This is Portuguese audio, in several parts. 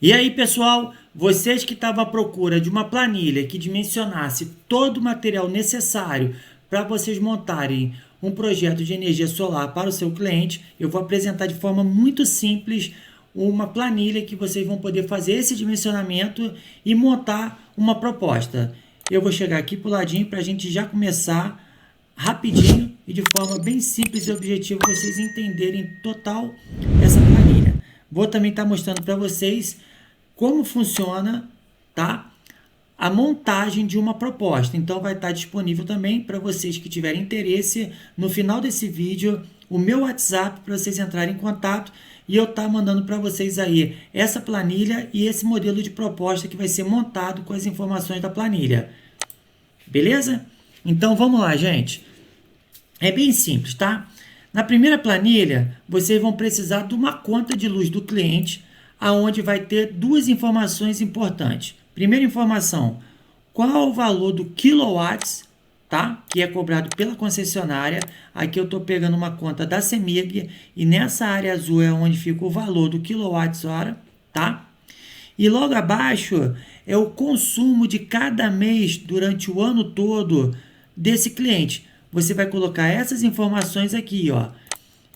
E aí, pessoal, vocês que estavam à procura de uma planilha que dimensionasse todo o material necessário para vocês montarem um projeto de energia solar para o seu cliente, eu vou apresentar de forma muito simples uma planilha que vocês vão poder fazer esse dimensionamento e montar uma proposta. Eu vou chegar aqui para o ladinho para a gente já começar rapidinho e de forma bem simples e objetiva vocês entenderem total essa planilha. Vou também estar mostrando para vocês como funciona, tá? A montagem de uma proposta. Então vai estar disponível também para vocês que tiverem interesse no final desse vídeo o meu WhatsApp para vocês entrarem em contato e eu estar mandando para vocês aí essa planilha e esse modelo de proposta que vai ser montado com as informações da planilha. Beleza? Então vamos lá, gente. É bem simples, tá? Na primeira planilha, vocês vão precisar de uma conta de luz do cliente, aonde vai ter duas informações importantes. Primeira informação, qual o valor do quilowatts, tá? Que é cobrado pela concessionária. Aqui eu estou pegando uma conta da CEMIG e nessa área azul é onde fica o valor do quilowatts-hora, tá? E logo abaixo é o consumo de cada mês durante o ano todo desse cliente. Você vai colocar essas informações aqui, ó.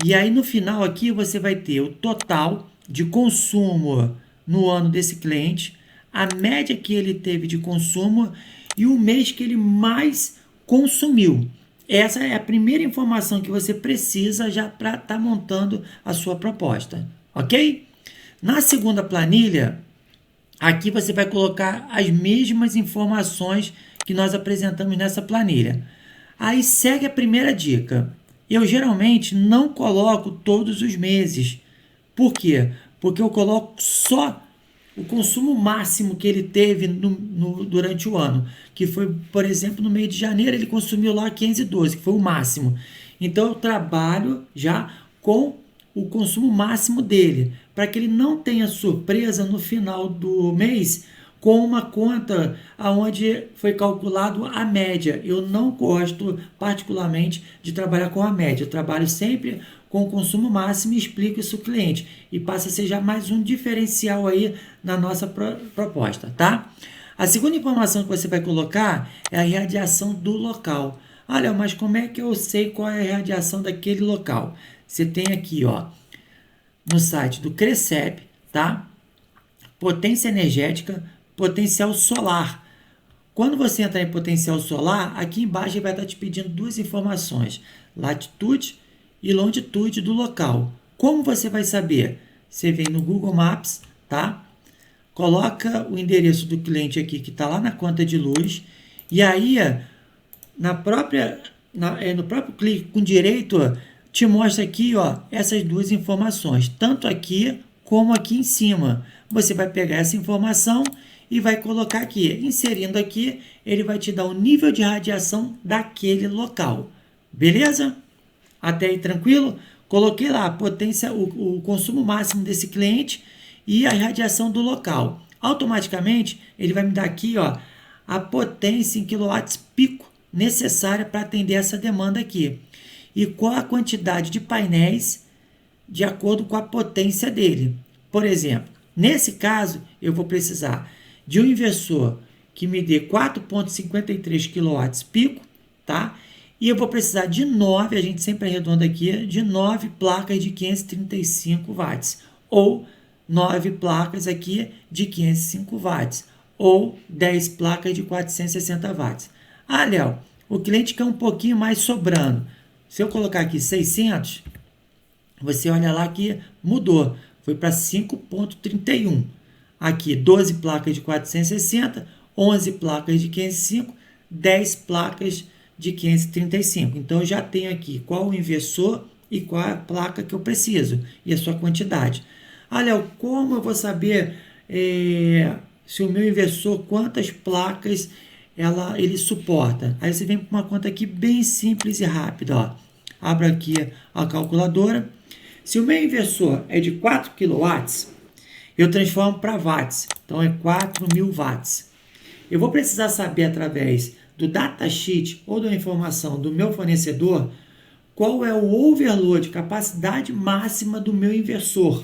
E aí no final aqui você vai ter o total de consumo no ano desse cliente, a média que ele teve de consumo e o mês que ele mais consumiu. Essa é a primeira informação que você precisa já para estar montando a sua proposta, ok? Na segunda planilha, aqui você vai colocar as mesmas informações que nós apresentamos nessa planilha. Aí segue a primeira dica. Eu geralmente não coloco todos os meses. Por quê? Porque eu coloco só o consumo máximo que ele teve durante o ano. Que foi, por exemplo, no mês de janeiro ele consumiu lá 512, que foi o máximo. Então eu trabalho já com o consumo máximo dele, para que ele não tenha surpresa no final do mês com uma conta onde foi calculado a média. Eu não gosto particularmente de trabalhar com a média. Eu trabalho sempre com o consumo máximo e explico isso ao cliente. E passa a ser já mais um diferencial aí na nossa proposta, tá? A segunda informação que você vai colocar é a irradiação do local. Olha, mas como é que eu sei qual é a irradiação daquele local? Você tem aqui, ó, no site do CRECEP, tá? Potência energética, potencial solar. Quando você entrar em potencial solar, aqui embaixo ele vai estar te pedindo duas informações, latitude e longitude do local. Como você vai saber? Você vem no Google Maps, tá? Coloca o endereço do cliente aqui, que está lá na conta de luz, e aí, no próprio clique com direito, te mostra aqui, ó, essas duas informações, tanto aqui como aqui em cima. Você vai pegar essa informação e vai colocar aqui. Inserindo aqui, ele vai te dar o nível de radiação daquele local. Beleza? Até aí tranquilo? Coloquei lá a potência, o consumo máximo desse cliente e a radiação do local. Automaticamente, ele vai me dar aqui, ó, a potência em quilowatts pico necessária para atender essa demanda aqui. E qual a quantidade de painéis de acordo com a potência dele. Por exemplo, nesse caso, eu vou precisar de um inversor que me dê 4,53 kW pico, tá? E eu vou precisar de 9, a gente sempre arredonda aqui, de 9 placas de 535 watts, ou 9 placas aqui de 505 watts, ou 10 placas de 460 watts. Ah, Léo, o cliente quer um pouquinho mais sobrando. Se eu colocar aqui 600, você olha lá que mudou, foi para 5,31. Aqui 12 placas de 460, 11 placas de 505, 10 placas de 535. Então eu já tenho aqui qual o inversor e qual a placa que eu preciso e a sua quantidade. Ah, Léo, como eu vou saber se o meu inversor, quantas placas ele suporta? Aí você vem com uma conta aqui bem simples e rápida, ó. Abro aqui a calculadora. Se o meu inversor é de 4 kW, eu transformo para watts. Então é 4.000 watts. Eu vou precisar saber através do datasheet ou da informação do meu fornecedor qual é o overload, capacidade máxima do meu inversor.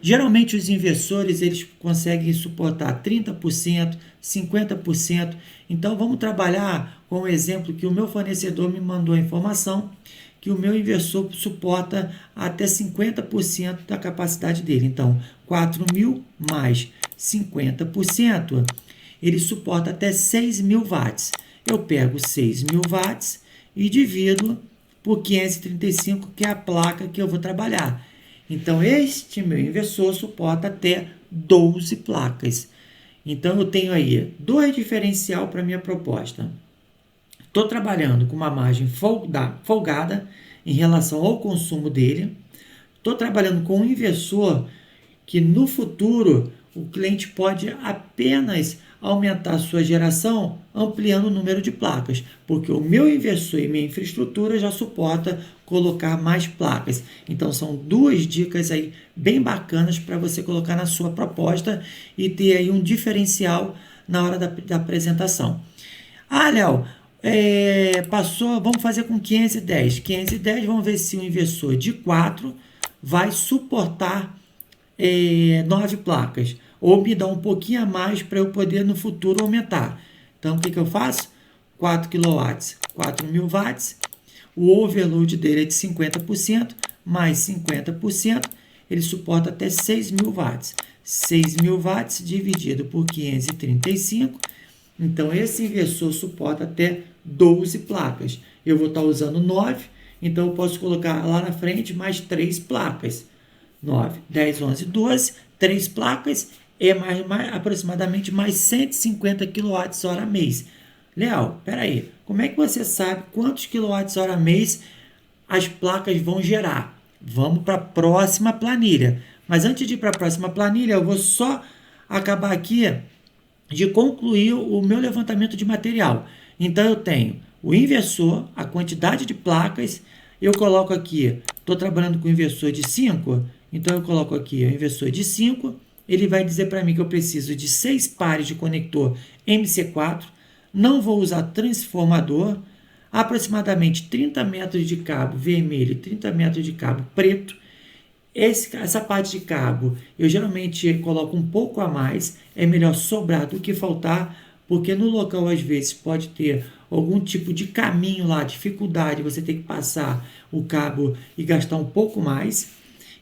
Geralmente os inversores eles conseguem suportar 30%, 50%. Então vamos trabalhar com o exemplo que o meu fornecedor me mandou a informação que o meu inversor suporta até 50% da capacidade dele. Então, 4.000 mais 50%, ele suporta até 6.000 watts. Eu pego 6.000 watts e divido por 535, que é a placa que eu vou trabalhar. Então, este meu inversor suporta até 12 placas. Então, eu tenho aí dois diferencial para a minha proposta. Estou trabalhando com uma margem folgada em relação ao consumo dele. Estou trabalhando com um inversor que no futuro o cliente pode apenas aumentar a sua geração ampliando o número de placas, porque o meu inversor e minha infraestrutura já suporta colocar mais placas. Então são duas dicas aí bem bacanas para você colocar na sua proposta e ter aí um diferencial na hora da apresentação. Léo, passou, vamos fazer com 510. 510, vamos ver se o inversor de 4 vai suportar 9 placas, ou me dá um pouquinho a mais para eu poder no futuro aumentar. Então, o que eu faço? 4 kW, 4.000 watts, o overload dele é de 50%, mais 50%, ele suporta até 6.000 watts. 6.000 watts dividido por 535, então esse inversor suporta até 12 placas. Eu vou estar usando 9, então eu posso colocar lá na frente mais 3 placas. 9, 10, 11, 12, 3 placas é aproximadamente mais 150 kWh mês. Léo, peraí, como é que você sabe quantos kWh mês as placas vão gerar? Vamos para a próxima planilha. Mas antes de ir para a próxima planilha, eu vou só acabar aqui de concluir o meu levantamento de material. Então eu tenho o inversor, a quantidade de placas, eu coloco aqui, estou trabalhando com o inversor de 5, então eu coloco aqui o inversor de 5, ele vai dizer para mim que eu preciso de 6 pares de conector MC4, não vou usar transformador, aproximadamente 30 metros de cabo vermelho e 30 metros de cabo preto. Essa parte de cabo eu geralmente coloco um pouco a mais, é melhor sobrar do que faltar, porque no local às vezes pode ter algum tipo de caminho lá, dificuldade, você tem que passar o cabo e gastar um pouco mais.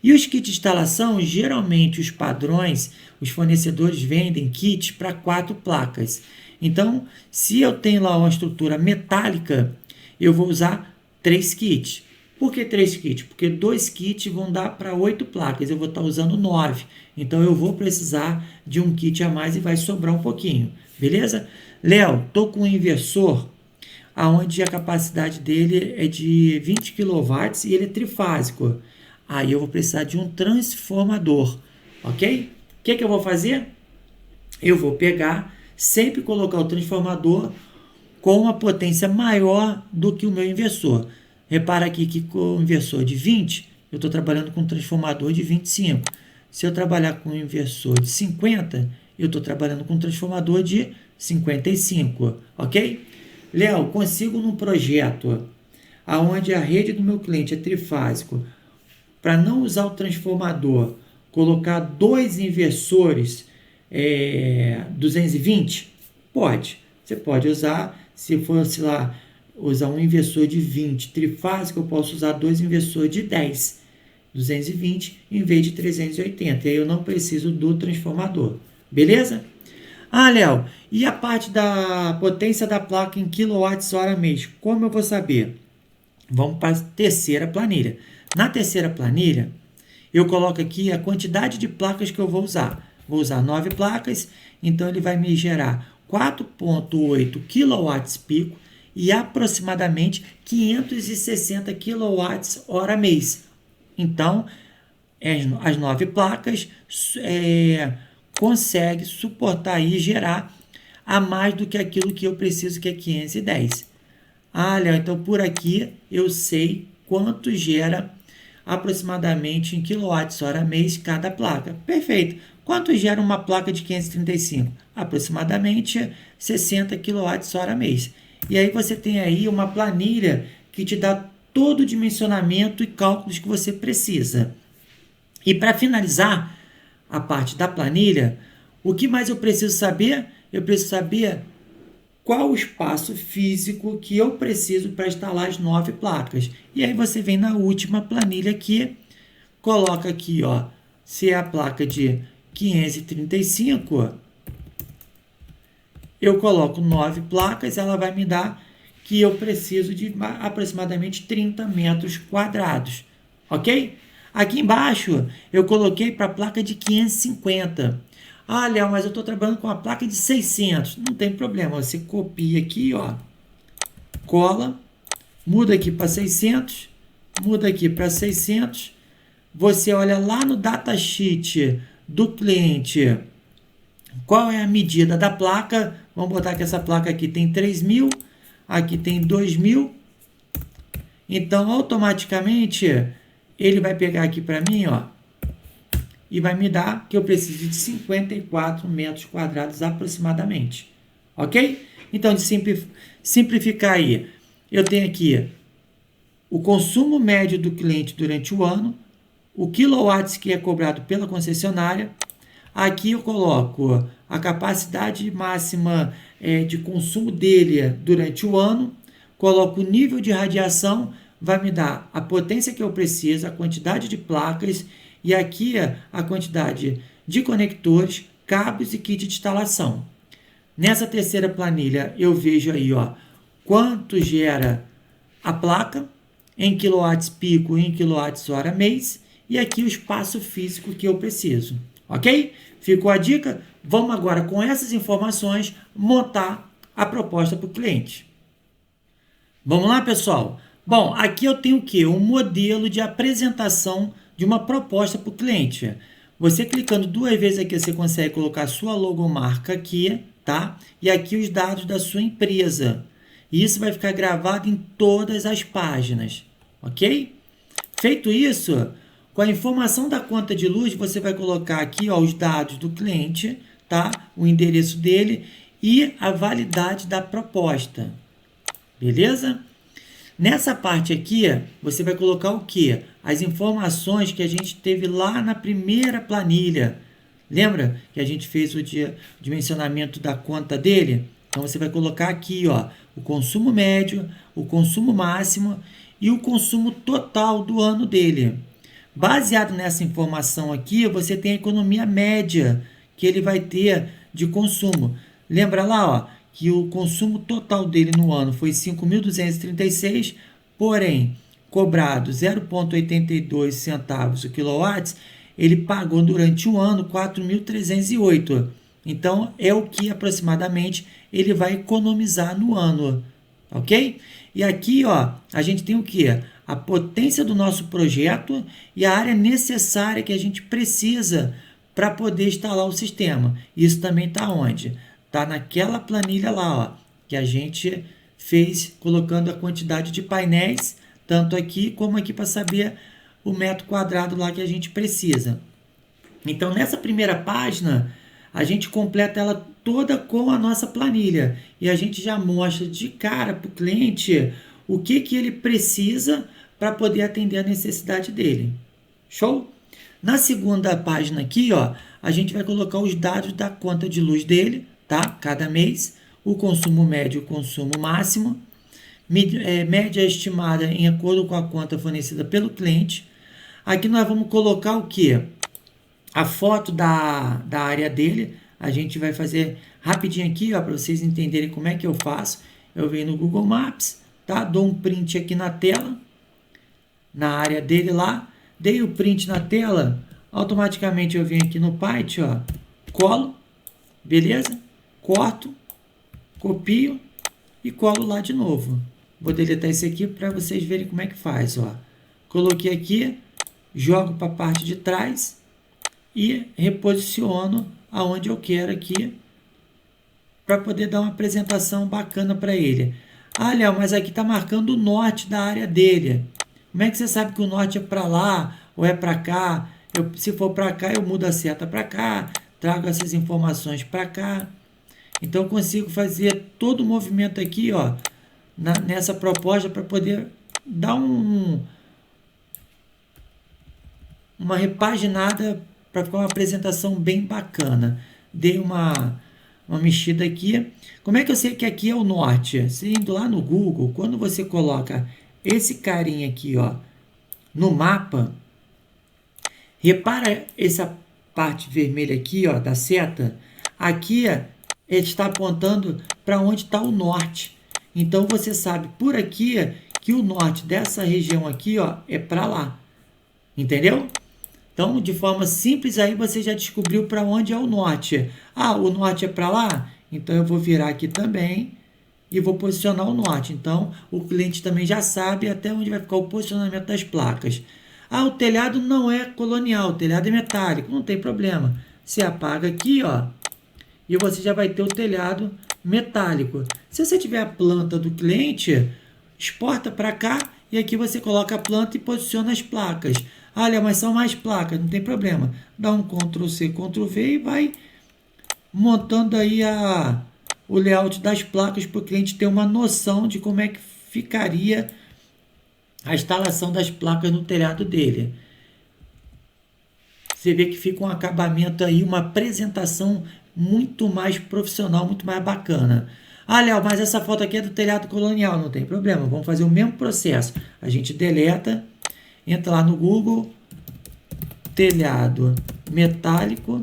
E os kits de instalação, geralmente os padrões, os fornecedores vendem kits para 4 placas. Então, se eu tenho lá uma estrutura metálica, eu vou usar 3 kits. Por que 3 kits? Porque 2 kits vão dar para 8 placas, eu vou estar usando 9. Então, eu vou precisar de um kit a mais e vai sobrar um pouquinho. Beleza? Léo, estou com um inversor onde a capacidade dele é de 20 kW e ele é trifásico. Aí eu vou precisar de um transformador, ok? O que eu vou fazer? Eu vou pegar, sempre colocar o transformador com uma potência maior do que o meu inversor. Repara aqui que com o inversor de 20, eu estou trabalhando com um transformador de 25. Se eu trabalhar com um inversor de 50, eu estou trabalhando com um transformador de 55, ok? Léo, consigo num projeto onde a rede do meu cliente é trifásico, para não usar o transformador, colocar 2 inversores 220? Pode. Você pode usar, se fosse lá, usar um inversor de 20 trifásico, eu posso usar 2 inversores de 10, 220, em vez de 380. E aí eu não preciso do transformador. Beleza? Léo, e a parte da potência da placa em kWh mês? Como eu vou saber? Vamos para a terceira planilha. Na terceira planilha, eu coloco aqui a quantidade de placas que eu vou usar. Vou usar 9 placas, então ele vai me gerar 4,8 kWp e aproximadamente 560 kWh mês. Então, as 9 placas conseguem suportar e gerar a mais do que aquilo que eu preciso, que é 510. Léo, então por aqui eu sei quanto gera aproximadamente em kWh mês cada placa. Perfeito. Quanto gera uma placa de 535? Aproximadamente 60 kWh mês. E aí você tem aí uma planilha que te dá todo o dimensionamento e cálculos que você precisa. E para finalizar, a parte da planilha, o que mais eu preciso saber? Eu preciso saber qual o espaço físico que eu preciso para instalar as 9 placas. E aí você vem na última planilha aqui, coloca aqui, ó, se é a placa de 535, eu coloco 9 placas, ela vai me dar que eu preciso de aproximadamente 30 metros quadrados, ok? Aqui embaixo eu coloquei para a placa de 550. Ah, Léo, mas eu estou trabalhando com a placa de 600. Não tem problema, você copia aqui, ó, cola, muda aqui para 600, muda aqui para 600. Você olha lá no datasheet do cliente, qual é a medida da placa. Vamos botar que essa placa aqui tem 3.000, aqui tem 2.000. Então, automaticamente, ele vai pegar aqui para mim, ó, e vai me dar que eu preciso de 54 metros quadrados aproximadamente. Ok? Então, de simplificar aí, eu tenho aqui o consumo médio do cliente durante o ano, o quilowatts que é cobrado pela concessionária. Aqui eu coloco a capacidade máxima de consumo dele durante o ano, coloco o nível de radiação, vai me dar a potência que eu preciso, a quantidade de placas e aqui a quantidade de conectores, cabos e kit de instalação. Nessa terceira planilha eu vejo aí, ó, quanto gera a placa em quilowatts pico e em quilowatts hora mês e aqui o espaço físico que eu preciso. Ok? Ficou a dica? Vamos agora, com essas informações, montar a proposta para o cliente. Vamos lá, pessoal? Bom, aqui eu tenho o quê? Um modelo de apresentação de uma proposta para o cliente. Você clicando 2 vezes aqui, você consegue colocar a sua logomarca aqui, tá? E aqui os dados da sua empresa. E isso vai ficar gravado em todas as páginas, ok? Feito isso, com a informação da conta de luz, você vai colocar aqui, ó, os dados do cliente, tá? O endereço dele e a validade da proposta. Beleza? Nessa parte aqui, você vai colocar o quê? As informações que a gente teve lá na primeira planilha. Lembra que a gente fez o dimensionamento da conta dele? Então, você vai colocar aqui, ó, o consumo médio, o consumo máximo e o consumo total do ano dele. Baseado nessa informação aqui, você tem a economia média que ele vai ter de consumo. Lembra lá, ó, que o consumo total dele no ano foi 5.236, porém, cobrado 0,82 centavos o quilowatts, ele pagou durante o ano 4.308. Então, é o que aproximadamente ele vai economizar no ano, ok? E aqui, ó, a gente tem o quê? A potência do nosso projeto e a área necessária que a gente precisa para poder instalar o sistema. Isso também está onde? Está naquela planilha lá, ó, que a gente fez colocando a quantidade de painéis, tanto aqui como aqui para saber o metro quadrado lá que a gente precisa. Então, nessa primeira página, a gente completa ela toda com a nossa planilha e a gente já mostra de cara para o cliente o que ele precisa para poder atender a necessidade dele. Show? Na segunda página aqui, ó, a gente vai colocar os dados da conta de luz dele, tá? Cada mês, o consumo médio e o consumo máximo, média estimada em acordo com a conta fornecida pelo cliente. Aqui nós vamos colocar o quê? A foto da área dele. A gente vai fazer rapidinho aqui, ó, para vocês entenderem como é que eu faço. Eu venho no Google Maps, tá? Dou um print aqui na tela, na área dele lá. Dei o print na tela, automaticamente eu venho aqui no Python, ó, colo, beleza? Corto, copio e colo lá de novo. Vou deletar isso aqui para vocês verem como é que faz, ó. Coloquei aqui, jogo para a parte de trás e reposiciono aonde eu quero aqui para poder dar uma apresentação bacana para ele. Ah, Léo, mas aqui está marcando o norte da área dele. Como é que você sabe que o norte é para lá ou é para cá? Se for para cá, eu mudo a seta para cá, trago essas informações para cá. Então, eu consigo fazer todo o movimento aqui, ó, nessa proposta para poder dar uma repaginada para ficar uma apresentação bem bacana. Dei uma mexida aqui. Como é que eu sei que aqui é o norte? Você indo lá no Google, quando você coloca esse carinha aqui, ó, no mapa, repara essa parte vermelha aqui, ó, da seta. Aqui ele está apontando para onde está o norte. Então você sabe por aqui que o norte dessa região aqui, ó, é para lá. Entendeu? Então, de forma simples, aí você já descobriu para onde é o norte. Ah, o norte é para lá? Então, eu vou virar aqui também e vou posicionar o norte. Então, o cliente também já sabe até onde vai ficar o posicionamento das placas. Ah, o telhado não é colonial, o telhado é metálico. Não tem problema. Você apaga aqui, ó, e você já vai ter o telhado metálico. Se você tiver a planta do cliente, exporta para cá e aqui você coloca a planta e posiciona as placas. Olha, mas são mais placas, não tem problema. Dá um Ctrl+C, Ctrl+V e vai montando aí o layout das placas para o cliente ter uma noção de como é que ficaria a instalação das placas no telhado dele. Você vê que fica um acabamento aí, uma apresentação muito mais profissional, muito mais bacana. Ah, Léo, mas essa foto aqui é do telhado colonial. Não tem problema, vamos fazer o mesmo processo. A gente deleta, entra lá no Google, telhado metálico,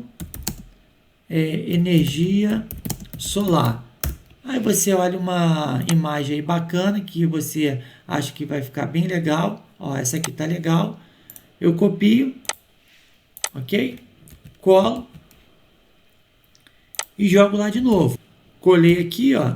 energia solar. Aí você olha uma imagem aí bacana que você acha que vai ficar bem legal. Ó, essa aqui tá legal. Eu copio, ok? Colo e jogo lá de novo. Colei aqui, ó,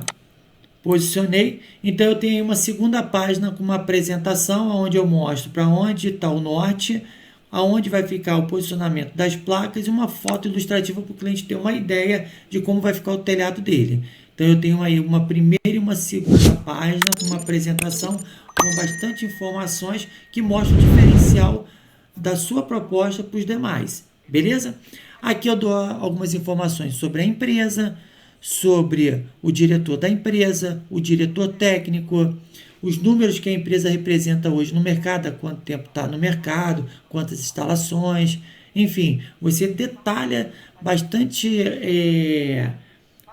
posicionei. Então eu tenho uma segunda página com uma apresentação onde eu mostro para onde está o norte, aonde vai ficar o posicionamento das placas e uma foto ilustrativa para o cliente ter uma ideia de como vai ficar o telhado dele. Então eu tenho aí uma primeira e uma segunda página com uma apresentação com bastante informações que mostram o diferencial da sua proposta para os demais. Beleza? Aqui eu dou algumas informações sobre a empresa, sobre o diretor da empresa, o diretor técnico, os números que a empresa representa hoje no mercado, há quanto tempo está no mercado, quantas instalações, enfim, você detalha bastante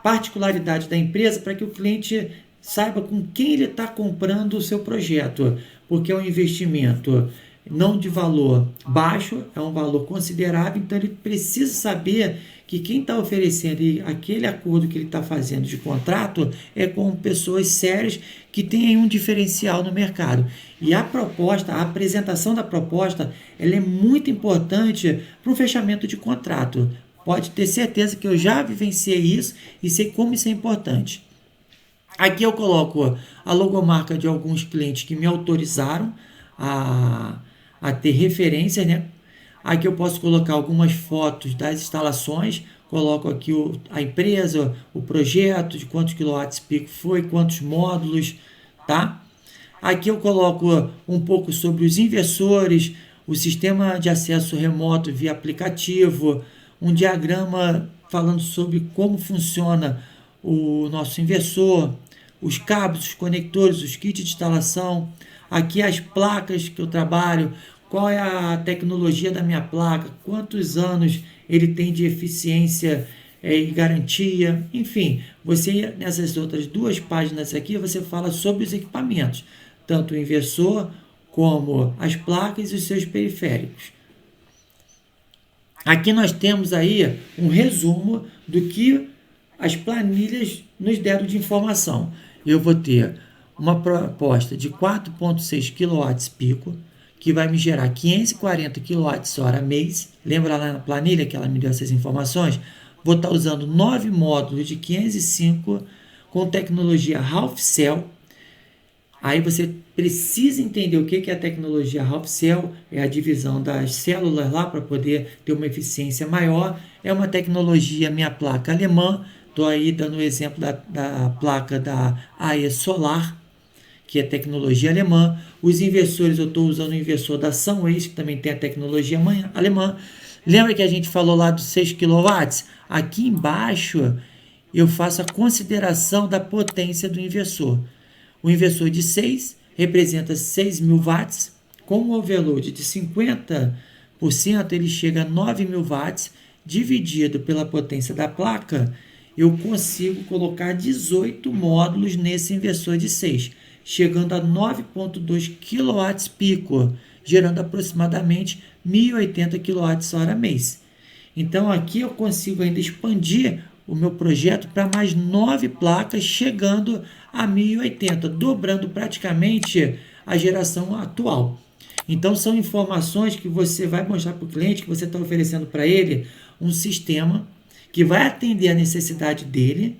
particularidade da empresa para que o cliente saiba com quem ele está comprando o seu projeto, porque é um investimento não de valor baixo, é um valor considerável, então ele precisa saber que quem está oferecendo aquele acordo que ele está fazendo de contrato é com pessoas sérias que têm um diferencial no mercado. E a proposta, a apresentação da proposta, ela é muito importante para o fechamento de contrato. Pode ter certeza que eu já vivenciei isso e sei como isso é importante. Aqui eu coloco a logomarca de alguns clientes que me autorizaram a ter referências, né? Aqui eu posso colocar algumas fotos das instalações, coloco aqui a empresa, o projeto, de quantos quilowatts-pico foi, quantos módulos, tá? Aqui eu coloco um pouco sobre os inversores, o sistema de acesso remoto via aplicativo, um diagrama falando sobre como funciona o nosso inversor, os cabos, os conectores, os kits de instalação, aqui as placas que eu trabalho, qual é a tecnologia da minha placa, quantos anos ele tem de eficiência e garantia, enfim, você nessas outras duas páginas aqui, você fala sobre os equipamentos, tanto o inversor como as placas e os seus periféricos. Aqui nós temos aí um resumo do que as planilhas nos deram de informação. Eu vou ter uma proposta de 4,6 kWp, que vai me gerar 540 kWh mês. Lembra lá na planilha que ela me deu essas informações? Vou estar usando 9 módulos de 505 com tecnologia Half Cell. Aí você precisa entender o que é a tecnologia Half Cell, é a divisão das células lá para poder ter uma eficiência maior. É uma tecnologia, minha placa alemã, estou aí dando o exemplo da placa da AE Solar, que é tecnologia alemã. Os inversores, eu estou usando o inversor da Sunways, que também tem a tecnologia alemã. Lembra que a gente falou lá dos 6 kW? Aqui embaixo eu faço a consideração da potência do inversor. O inversor de 6 representa 6.000 watts, com um overload de 50 ele chega a 9.000 watts, dividido pela potência da placa, eu consigo colocar 18 módulos nesse inversor de 6, chegando a 9,2 kW pico, gerando aproximadamente 1.080 kWh mês. Então aqui eu consigo ainda expandir o meu projeto para mais 9 placas, chegando a 1.080, dobrando praticamente a geração atual. Então são informações que você vai mostrar para o cliente, que você está oferecendo para ele um sistema que vai atender a necessidade dele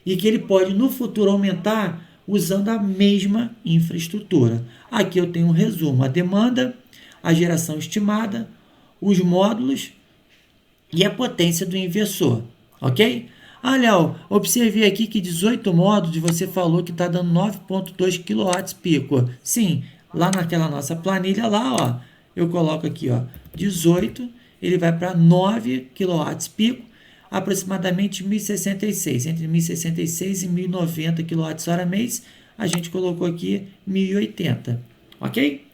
e que ele pode no futuro aumentar usando a mesma infraestrutura. Aqui eu tenho um resumo: a demanda, a geração estimada, os módulos e a potência do inversor, ok? Ah, Léo, observei aqui que 18 módulos você falou que está dando 9,2 kW pico. Sim, lá naquela nossa planilha lá, ó, eu coloco aqui, ó, 18, ele vai para 9 kW pico, aproximadamente 1.066, entre 1.066 e 1.090 kWh mês, a gente colocou aqui 1.080, ok?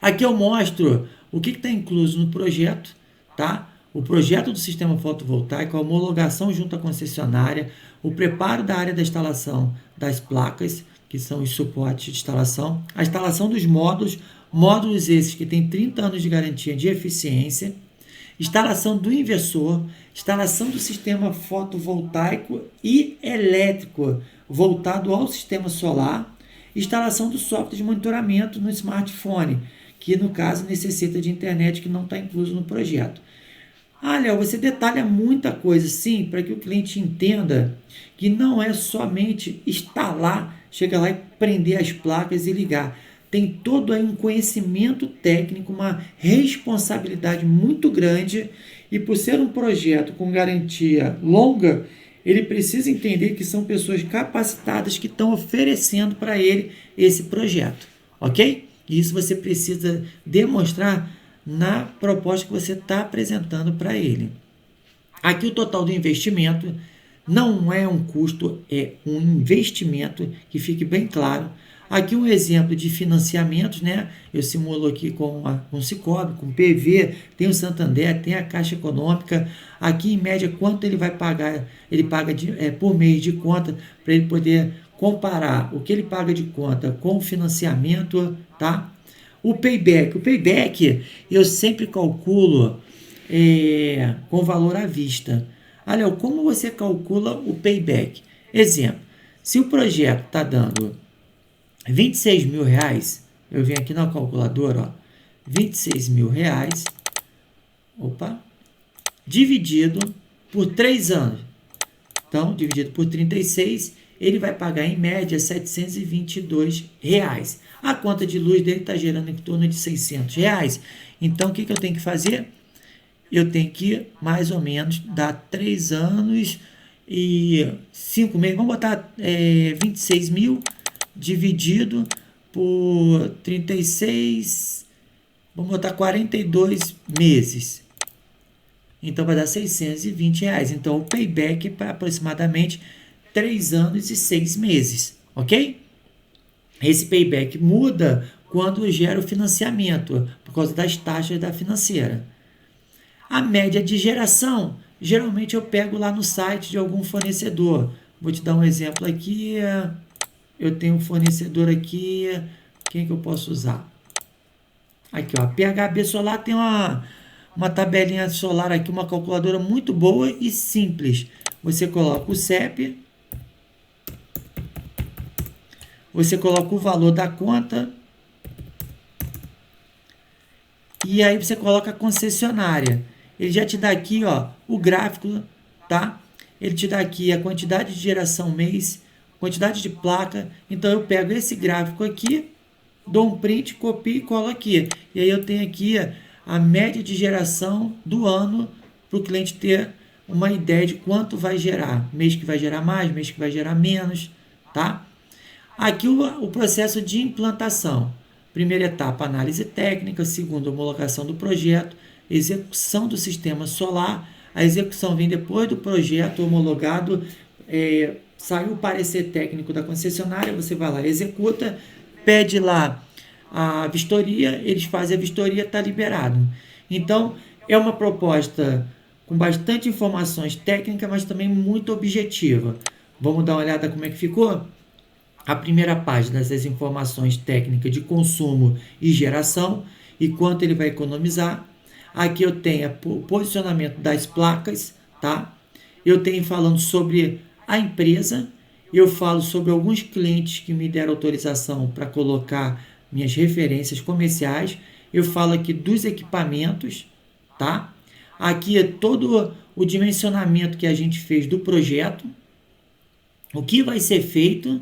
Aqui eu mostro o que está incluso no projeto, tá? O projeto do sistema fotovoltaico, a homologação junto à concessionária, o preparo da área da instalação das placas, que são os suportes de instalação, a instalação dos módulos, módulos esses que têm 30 anos de garantia de eficiência, instalação do inversor, instalação do sistema fotovoltaico e elétrico voltado ao sistema solar, instalação do software de monitoramento no smartphone, que no caso necessita de internet, que não está incluso no projeto. Ah, Léo, você detalha muita coisa, sim, para que o cliente entenda que não é somente instalar, chegar lá e prender as placas e ligar. Tem todo aí um conhecimento técnico, uma responsabilidade muito grande, e por ser um projeto com garantia longa, ele precisa entender que são pessoas capacitadas que estão oferecendo para ele esse projeto, ok? E isso você precisa demonstrar na proposta que você está apresentando para ele. Aqui o total do investimento não é um custo, é um investimento, que fique bem claro. Aqui um exemplo de financiamentos, né? Eu simulo aqui com o Sicoob, com o PV, tem o Santander, tem a Caixa Econômica. Aqui em média quanto ele vai pagar, ele paga por mês de conta, para ele poder comparar o que ele paga de conta com o financiamento, tá? O payback eu sempre calculo com valor à vista. Olha, como você calcula o payback? Exemplo, se o projeto está dando 26 mil reais, eu venho aqui na calculadora, ó, 26 mil reais, dividido por 3 anos. Então, dividido por 36, ele vai pagar em média R$ 722. A conta de luz dele está gerando em torno de R$ 600. Então, o que eu tenho que fazer? Eu tenho que, mais ou menos, dar 3 anos e 5 meses. Vamos botar 26 mil dividido por 36, vamos botar 42 meses. Então, vai dar R$ 620. Então, o payback é para aproximadamente 3 anos e 6 meses, ok? Esse payback muda quando gera o financiamento, por causa das taxas da financeira. A média de geração, geralmente eu pego lá no site de algum fornecedor. Vou te dar um exemplo aqui. Eu tenho um fornecedor aqui. Quem que eu posso usar? Aqui, ó. PHB Solar tem uma tabelinha solar aqui, uma calculadora muito boa e simples. Você coloca o CEP, você coloca o valor da conta e aí você coloca a concessionária. Ele já te dá aqui, ó, o gráfico, tá? Ele te dá aqui a quantidade de geração mês, quantidade de placa. Então eu pego esse gráfico aqui, dou um print, copio e colo aqui. E aí eu tenho aqui a média de geração do ano para o cliente ter uma ideia de quanto vai gerar. Mês que vai gerar mais, mês que vai gerar menos, tá? Aqui o processo de implantação. Primeira etapa, análise técnica. Segunda, homologação do projeto. Execução do sistema solar. A execução vem depois do projeto homologado. Saiu o parecer técnico da concessionária, você vai lá, executa, pede lá a vistoria, eles fazem a vistoria, está liberado. Então, é uma proposta com bastante informações técnicas, mas também muito objetiva. Vamos dar uma olhada como é que ficou? A primeira página das informações técnicas de consumo e geração e quanto ele vai economizar. Aqui eu tenho o posicionamento das placas, tá? Eu tenho falando sobre a empresa, eu falo sobre alguns clientes que me deram autorização para colocar minhas referências comerciais, eu falo aqui dos equipamentos, tá? Aqui é todo o dimensionamento que a gente fez do projeto, o que vai ser feito,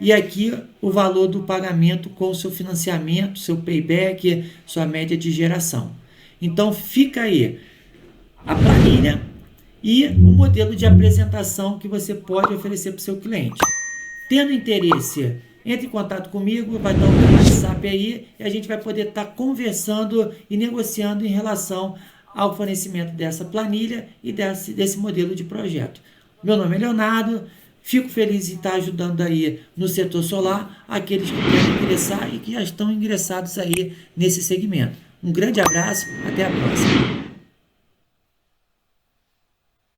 e aqui o valor do pagamento com o seu financiamento, seu payback, sua média de geração. Então fica aí a planilha e o modelo de apresentação que você pode oferecer para o seu cliente. Tendo interesse, entre em contato comigo, vai dar um WhatsApp aí e a gente vai poder estar conversando e negociando em relação ao fornecimento dessa planilha e desse modelo de projeto. Meu nome é Leonardo, fico feliz em estar ajudando aí no setor solar aqueles que querem ingressar e que já estão ingressados aí nesse segmento. Um grande abraço, até a próxima.